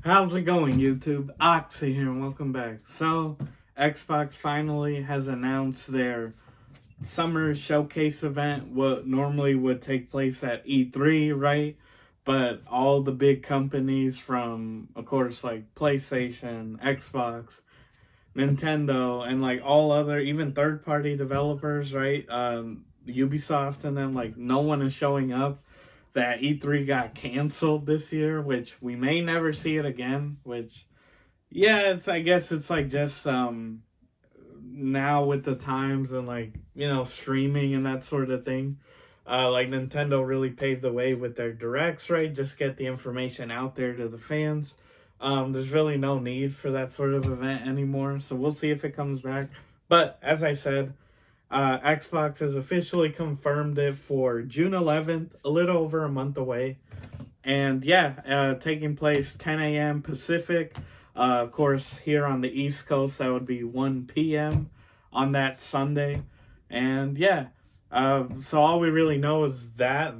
How's it going, YouTube? Oxy here, and welcome back. So, Xbox finally has announced their summer showcase event, what normally would take place at E3, right? But all the big companies from, of course, like PlayStation, Xbox, Nintendo, and like all other, even third party developers, right? Ubisoft and them, like, no one is showing up. That E3 got canceled this year, which we may never see it again. Which, yeah, it's I guess it's like just now with the times and like streaming and that sort of thing. Like Nintendo really paved the way with their directs, right? Just get the information out there to the fans. There's really no need for that sort of event anymore, so we'll see if it comes back. But as I said, Xbox has officially confirmed it for June 11th, a little over a month away. And yeah, taking place 10 a.m. Pacific. Of course, here on the East Coast, that would be 1 p.m. on that Sunday. And yeah, so all we really know is that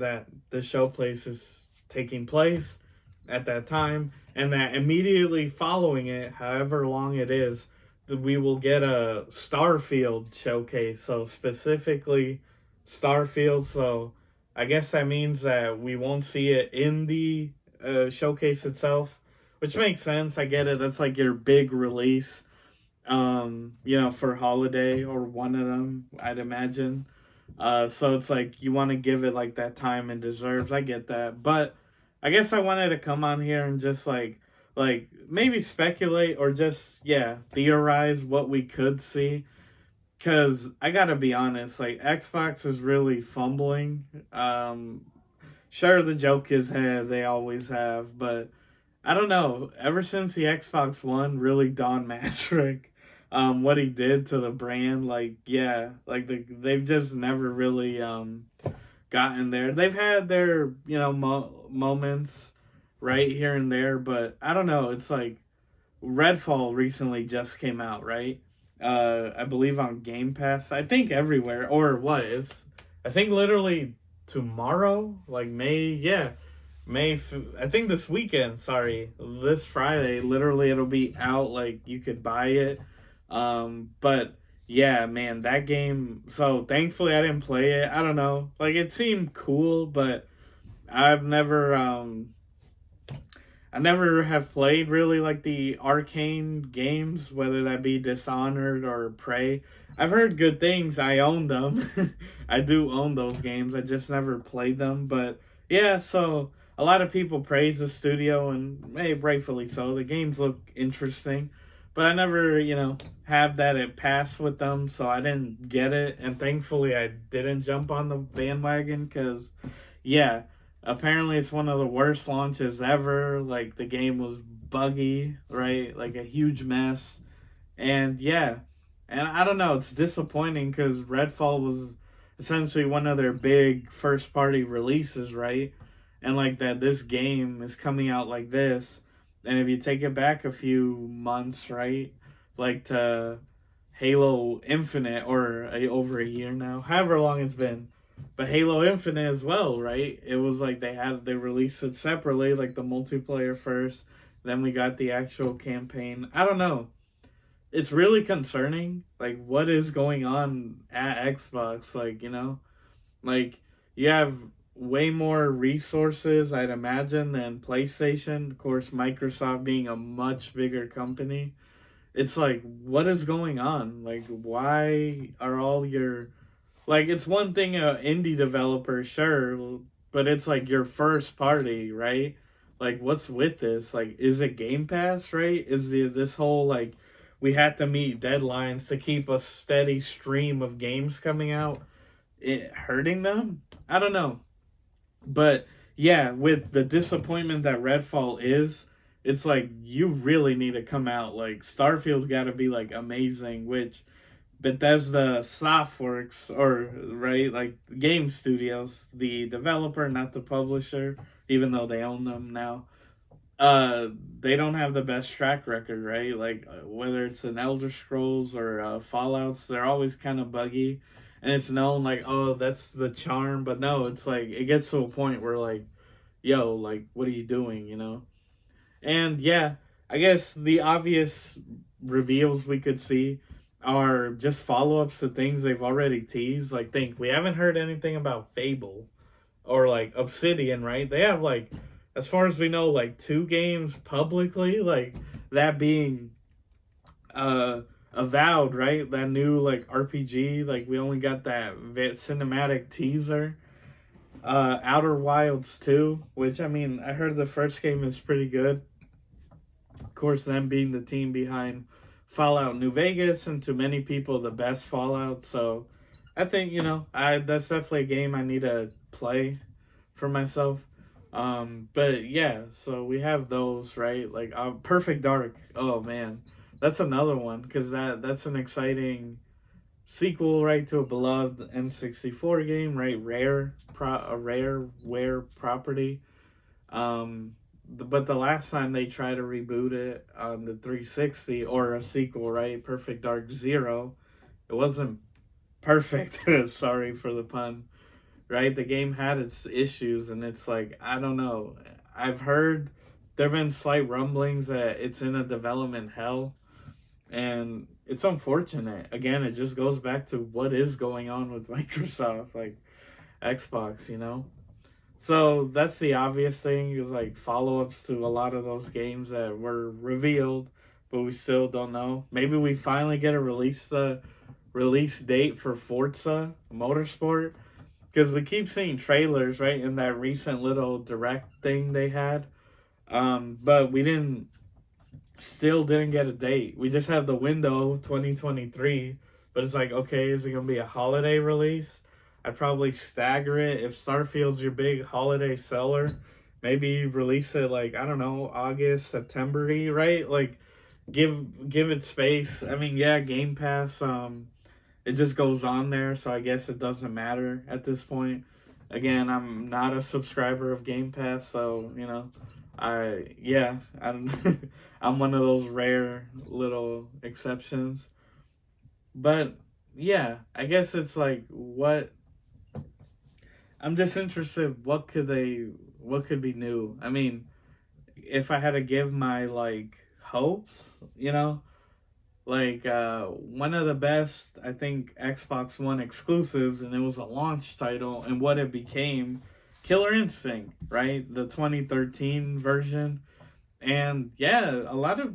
the show place is taking place at that time, and that immediately following it, however long it is, we will get a Starfield showcase. So specifically Starfield. So I guess that means that we won't see it in the showcase itself, which makes sense. I get it. That's like your big release, for holiday or one of them, I'd imagine. So it's like you want to give it like that time it deserves. I get that, but I guess I wanted to come on here and just like maybe speculate or just theorize what we could see. Cause I gotta be honest, like Xbox is really fumbling. Sure, the joke is, hey, they always have, but I don't know. Ever since the Xbox One, really Don Matrick, what he did to the brand, they've just never really gotten there. They've had their moments right here and there, but I don't know. It's like Redfall recently just came out, right? I believe on Game Pass. I think everywhere, or what is? I think literally tomorrow, like I think this weekend. Sorry, this Friday. Literally, it'll be out. Like you could buy it. But yeah, man, that game. So thankfully, I didn't play it. I don't know. Like it seemed cool, but I've never I never have played really like the arcane games, whether that be Dishonored or Prey. I've heard good things. I own them. I do own those games. I just never played them. But yeah, so a lot of people praise the studio, and rightfully so. The games look interesting. But I never, have that it passed with them, so I didn't get it. And thankfully, I didn't jump on the bandwagon because, yeah, apparently it's one of the worst launches ever. Like the game was buggy, right? Like a huge mess. And yeah, and I don't know, it's disappointing because Redfall was essentially one of their big first party releases, right? And like that this game is coming out like this. And if you take it back a few months, right? Like to Halo Infinite or over a year now, however long it's been, but Halo Infinite as well, right? It was like they released it separately, like the multiplayer first, then we got the actual campaign. I don't know. It's really concerning, like what is going on at Xbox, like you have way more resources, I'd imagine, than PlayStation. Of course, Microsoft being a much bigger company. It's like, what is going on? Like, why are all your like, it's one thing a indie developer, sure, but it's like your first party, right? Like, what's with this? Like, is it Game Pass, right? Is this whole like we had to meet deadlines to keep a steady stream of games coming out, it hurting them? I don't know, but yeah, with the disappointment that Redfall is, it's like you really need to come out. Like Starfield got to be like amazing, which Bethesda Softworks, or right, like game studios, the developer, not the publisher, even though they own them now. They don't have the best track record, right? Like whether it's an Elder Scrolls or Fallout's, they're always kind of buggy, and it's known like, oh, that's the charm. But no, it's like it gets to a point where like, yo, like what are you doing, And yeah, I guess the obvious reveals we could see are just follow-ups to things they've already teased. Like, think we haven't heard anything about Fable or like Obsidian, right? They have like, as far as we know, like 2 games publicly, like that being uh Avowed, right? That new like RPG. Like we only got that cinematic teaser. Outer Wilds 2, which I mean, I heard the first game is pretty good. Of course, them being the team behind Fallout New Vegas, and to many people the best Fallout. So I think, I that's definitely a game I need to play for myself. But yeah, so we have those, right? Like Perfect Dark. Oh man, that's another one because that's an exciting sequel, right, to a beloved N64 game, right? A rare property. But the last time they tried to reboot it on the 360 or a sequel, right, Perfect Dark Zero, it wasn't perfect. Sorry for the pun, right? The game had its issues, and it's like, I don't know. I've heard there have been slight rumblings that it's in a development hell, and it's unfortunate. Again, it just goes back to what is going on with Microsoft, like Xbox. So that's the obvious thing, is like follow-ups to a lot of those games that were revealed, but we still don't know. Maybe we finally get a release date for Forza Motorsport, because we keep seeing trailers, right, in that recent little direct thing they had. But we still didn't get a date. We just have the window 2023, but it's like, okay, is it going to be a holiday release? I'd probably stagger it. If Starfield's your big holiday seller, maybe release it like, I don't know, August, September-y, right? Like give it space. I mean, yeah, Game Pass, it just goes on there, so I guess it doesn't matter at this point. Again, I'm not a subscriber of Game Pass, so I'm I'm one of those rare little exceptions. But yeah, I guess it's like, what I'm just interested, what could be new? I mean, if I had to give my like hopes, like one of the best, I think, Xbox One exclusives, and it was a launch title, and what it became, Killer Instinct, right? The 2013 version. And yeah, a lot of,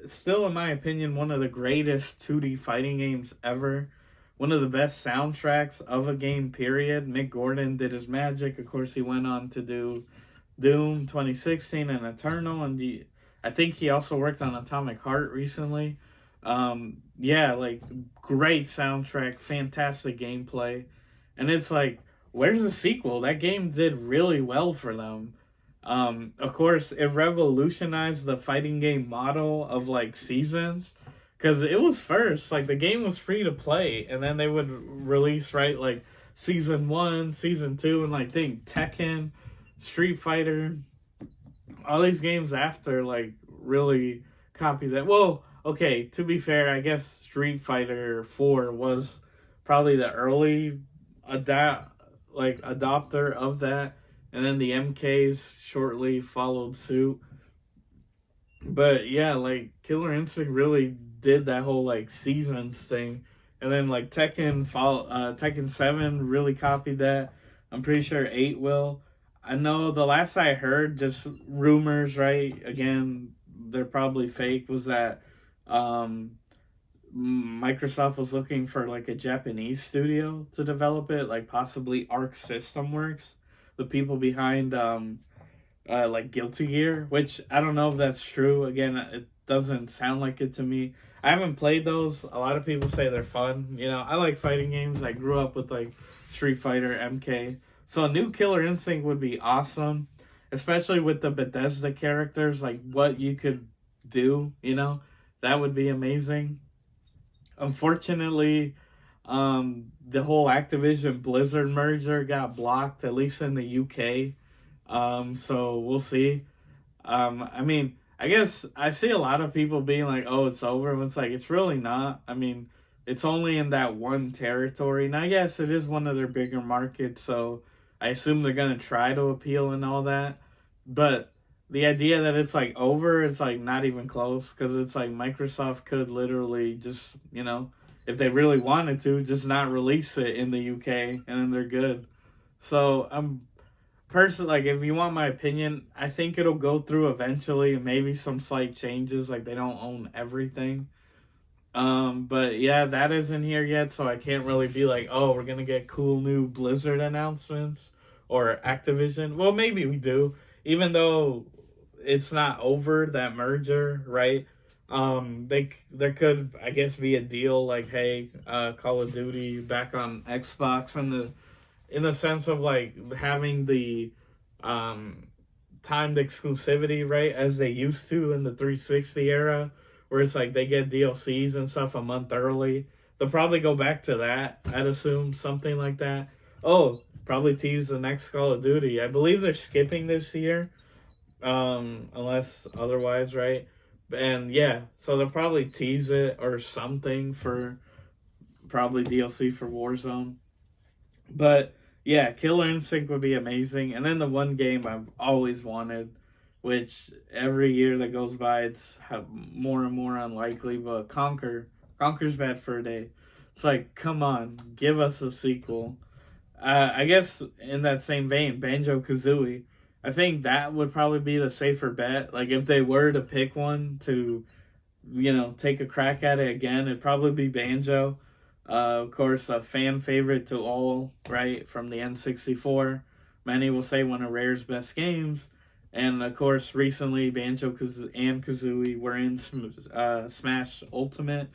still in my opinion, one of the greatest 2D fighting games ever. One of the best soundtracks of a game, period. Mick Gordon did his magic. Of course, he went on to do Doom 2016 and Eternal, and I think he also worked on Atomic Heart recently. Yeah, like great soundtrack, fantastic gameplay, and it's like, where's the sequel? That game did really well for them. Of course, it revolutionized the fighting game model of like seasons, because it was first, like the game was free to play, and then they would release, right, like season 1, season 2, and like think Tekken, Street Fighter, all these games after like really copy that. Well, okay, to be fair, I guess Street Fighter 4 was probably the early adopter of that, and then the MKs shortly followed suit. But yeah, like Killer Instinct really did that whole like seasons thing, and then like Tekken 7 really copied that. I'm pretty sure 8 will. I know the last I heard, just rumors, right? Again, they're probably fake. Was that um, Microsoft was looking for like a Japanese studio to develop it, like possibly Arc System Works, the people behind like Guilty Gear, which I don't know if that's true. Again, it doesn't sound like it to me. I haven't played those. A lot of people say they're fun. I like fighting games. I grew up with like Street Fighter, MK. So a new Killer Instinct would be awesome, especially with the Bethesda characters, like what you could do. That would be amazing. Unfortunately, the whole Activision Blizzard merger got blocked, at least in the UK. So we'll see. I mean, I guess I see a lot of people being like, "Oh, it's over." And it's like, it's really not. I mean, it's only in that one territory, and I guess it is one of their bigger markets. So I assume they're gonna try to appeal and all that. But the idea that it's like over, it's like not even close, because it's like Microsoft could literally just, if they really wanted to, just not release it in the UK and then they're good. So I'm personally, like, if you want my opinion, I think it'll go through eventually, and maybe some slight changes, like they don't own everything. But yeah, that isn't here yet, so I can't really be like, oh, we're gonna get cool new Blizzard announcements or Activision. Well, maybe we do, even though it's not over that merger, right? There could, I guess, be a deal like, hey, Call of Duty back on Xbox, in the sense of like having the timed exclusivity, right, as they used to in the 360 era, where it's like they get DLCs and stuff a month early. They'll probably go back to that, I'd assume, something like that. Oh, probably tease the next Call of Duty. I believe they're skipping this year, unless otherwise, right? And yeah, so they'll probably tease it or something for probably DLC for Warzone. But yeah, Killer Instinct would be amazing. And then the one game I've always wanted, which every year that goes by, it's more and more unlikely, but Conker's Bad Fur Day. It's like, come on, give us a sequel. I guess in that same vein, Banjo-Kazooie, I think that would probably be the safer bet. Like, if they were to pick one to, take a crack at it again, it'd probably be Banjo. Of course, a fan favorite to all, right, from the N64. Many will say one of Rare's best games. And, of course, recently Banjo and Kazooie were in Smash Ultimate.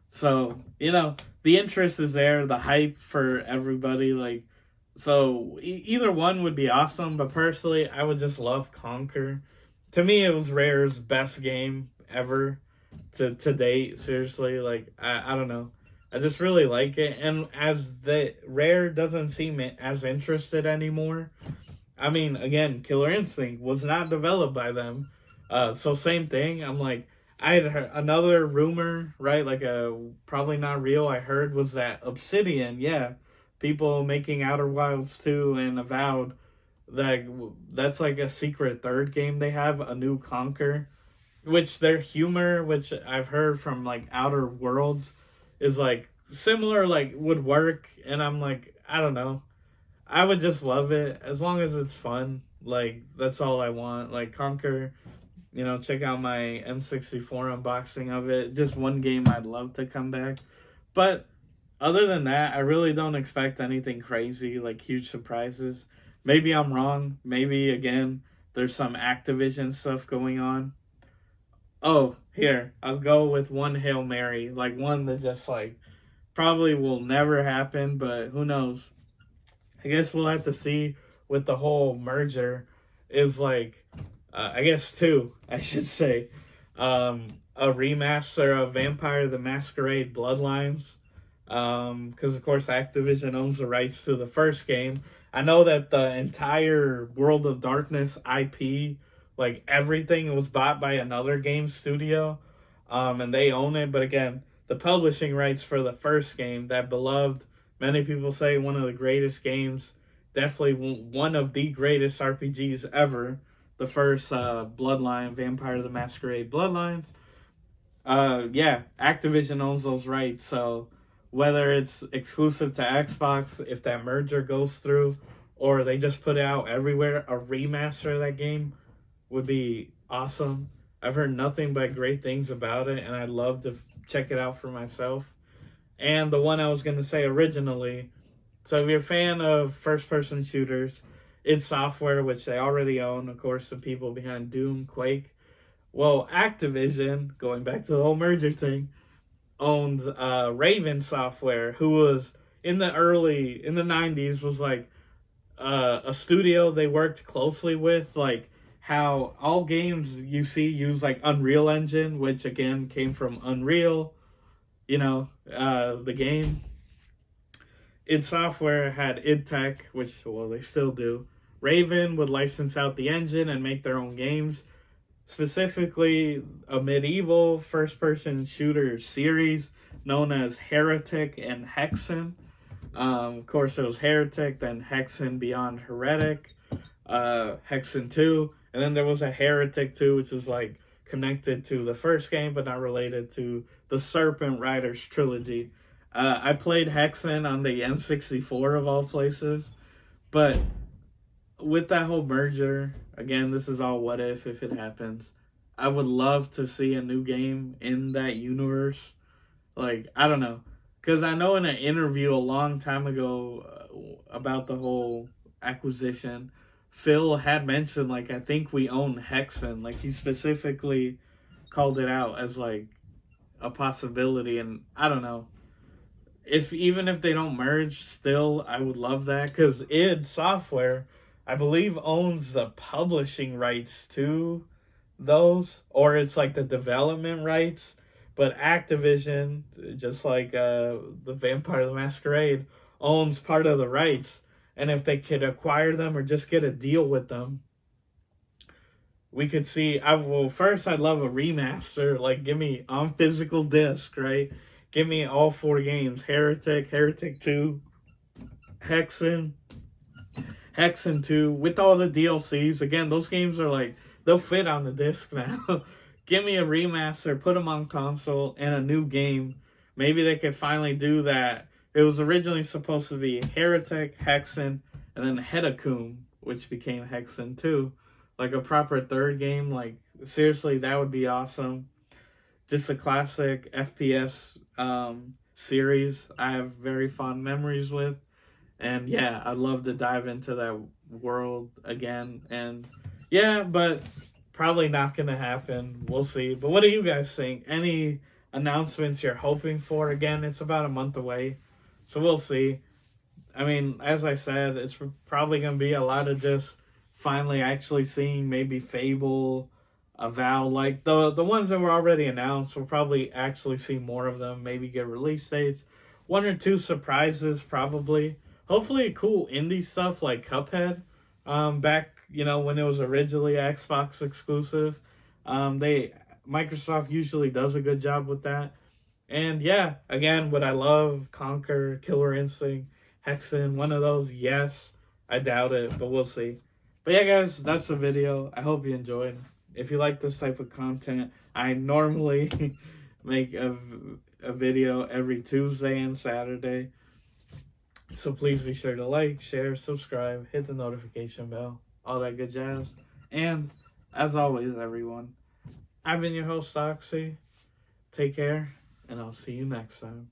So, the interest is there, the hype for everybody. Like, so either one would be awesome, but personally, I would just love Conquer. To me, it was Rare's best game ever to date. Seriously, like, I don't know. I just really like it, and as the Rare doesn't seem as interested anymore. I mean, again, Killer Instinct was not developed by them, so same thing. I'm like, I had heard another rumor, right? Like probably not real. I heard was that Obsidian, yeah, people making Outer Wilds 2 and Avowed, that's like a secret third game they have, a new Conquer, which their humor, which I've heard from like Outer Worlds, is like similar, like would work, and I'm like, I don't know, I would just love it as long as it's fun. Like, that's all I want. Like, Conquer, check out my N64 unboxing of it. Just one game I'd love to come back. But other than that, I really don't expect anything crazy, like huge surprises. Maybe I'm wrong. Maybe again there's some Activision stuff going on. Oh, here, I'll go with one Hail Mary, like one that just like probably will never happen, but who knows? I guess we'll have to see with the whole merger. Is like, I guess two, I should say, a remaster of Vampire the Masquerade Bloodlines, because of course Activision owns the rights to the first game. I know that the entire World of Darkness IP, like everything, was bought by another game studio, and they own it. But again, the publishing rights for the first game, that beloved, many people say one of the greatest games, definitely one of the greatest RPGs ever, the first Bloodline, Vampire the Masquerade Bloodlines. Yeah, Activision owns those rights, so whether it's exclusive to Xbox, if that merger goes through, or they just put it out everywhere, a remaster of that game would be awesome. I've heard nothing but great things about it, and I'd love to check it out for myself. And the one I was going to say originally, so if you're a fan of first-person shooters, id Software, which they already own, of course, the people behind Doom, Quake. Well, Activision, going back to the whole merger thing, owned Raven Software, who was in the 90s, was like a studio they worked closely with, like how all games you see use like Unreal Engine, which again came from Unreal, the game. id Software had id Tech, which, well, they still do. Raven would license out the engine and make their own games, specifically a medieval first-person shooter series known as Heretic and Hexen. Of course, it was Heretic, then Hexen Beyond Heretic, Hexen 2, And then there was a Heretic 2, which is like connected to the first game, but not related to the Serpent Riders trilogy. I played Hexen on the N64 of all places, but with that whole merger, again, this is all what if it happens. I would love to see a new game in that universe. Like, I don't know. Because I know in an interview a long time ago about the whole acquisition, Phil had mentioned, like, I think we own Hexen. Like, he specifically called it out as, like, a possibility. And I don't know. Even if they don't merge, still, I would love that. Because id Software, I believe, owns the publishing rights to those. Or it's, like, the development rights. But Activision, just like the Vampire the Masquerade, owns part of the rights. And if they could acquire them or just get a deal with them, we could see. First, I'd love a remaster. Like, give me on physical disc, right? Give me all 4 games: Heretic, Heretic 2, Hexen, Hexen 2, with all the DLCs. Again, those games are like, they'll fit on the disc now. Give me a remaster, put them on console, and a new game. Maybe they could finally do that. It was originally supposed to be Heretic, Hexen, and then Hedacum, which became Hexen 2. Like a proper third game. Like, seriously, that would be awesome. Just a classic FPS series I have very fond memories with. And yeah, I'd love to dive into that world again. And yeah, but probably not going to happen. We'll see. But what do you guys think? Any announcements you're hoping for? Again, it's about a month away. So we'll see. I mean, as I said, it's probably going to be a lot of just finally actually seeing maybe Fable, Avowed, like the ones that were already announced. We'll probably actually see more of them, maybe get release dates. 1 or 2 surprises, probably. Hopefully cool indie stuff like Cuphead. Back, when it was originally Xbox exclusive. Microsoft usually does a good job with that. And yeah, again, would I love Conquer, Killer Instinct, Hexen, one of those? Yes. I doubt it, but we'll see. But yeah, guys, that's the video. I hope you enjoyed. If you like this type of content, I normally make a video every Tuesday and Saturday. So please be sure to like, share, subscribe, hit the notification bell, all that good jazz. And as always, everyone, I've been your host, Oxy. Take care, and I'll see you next time.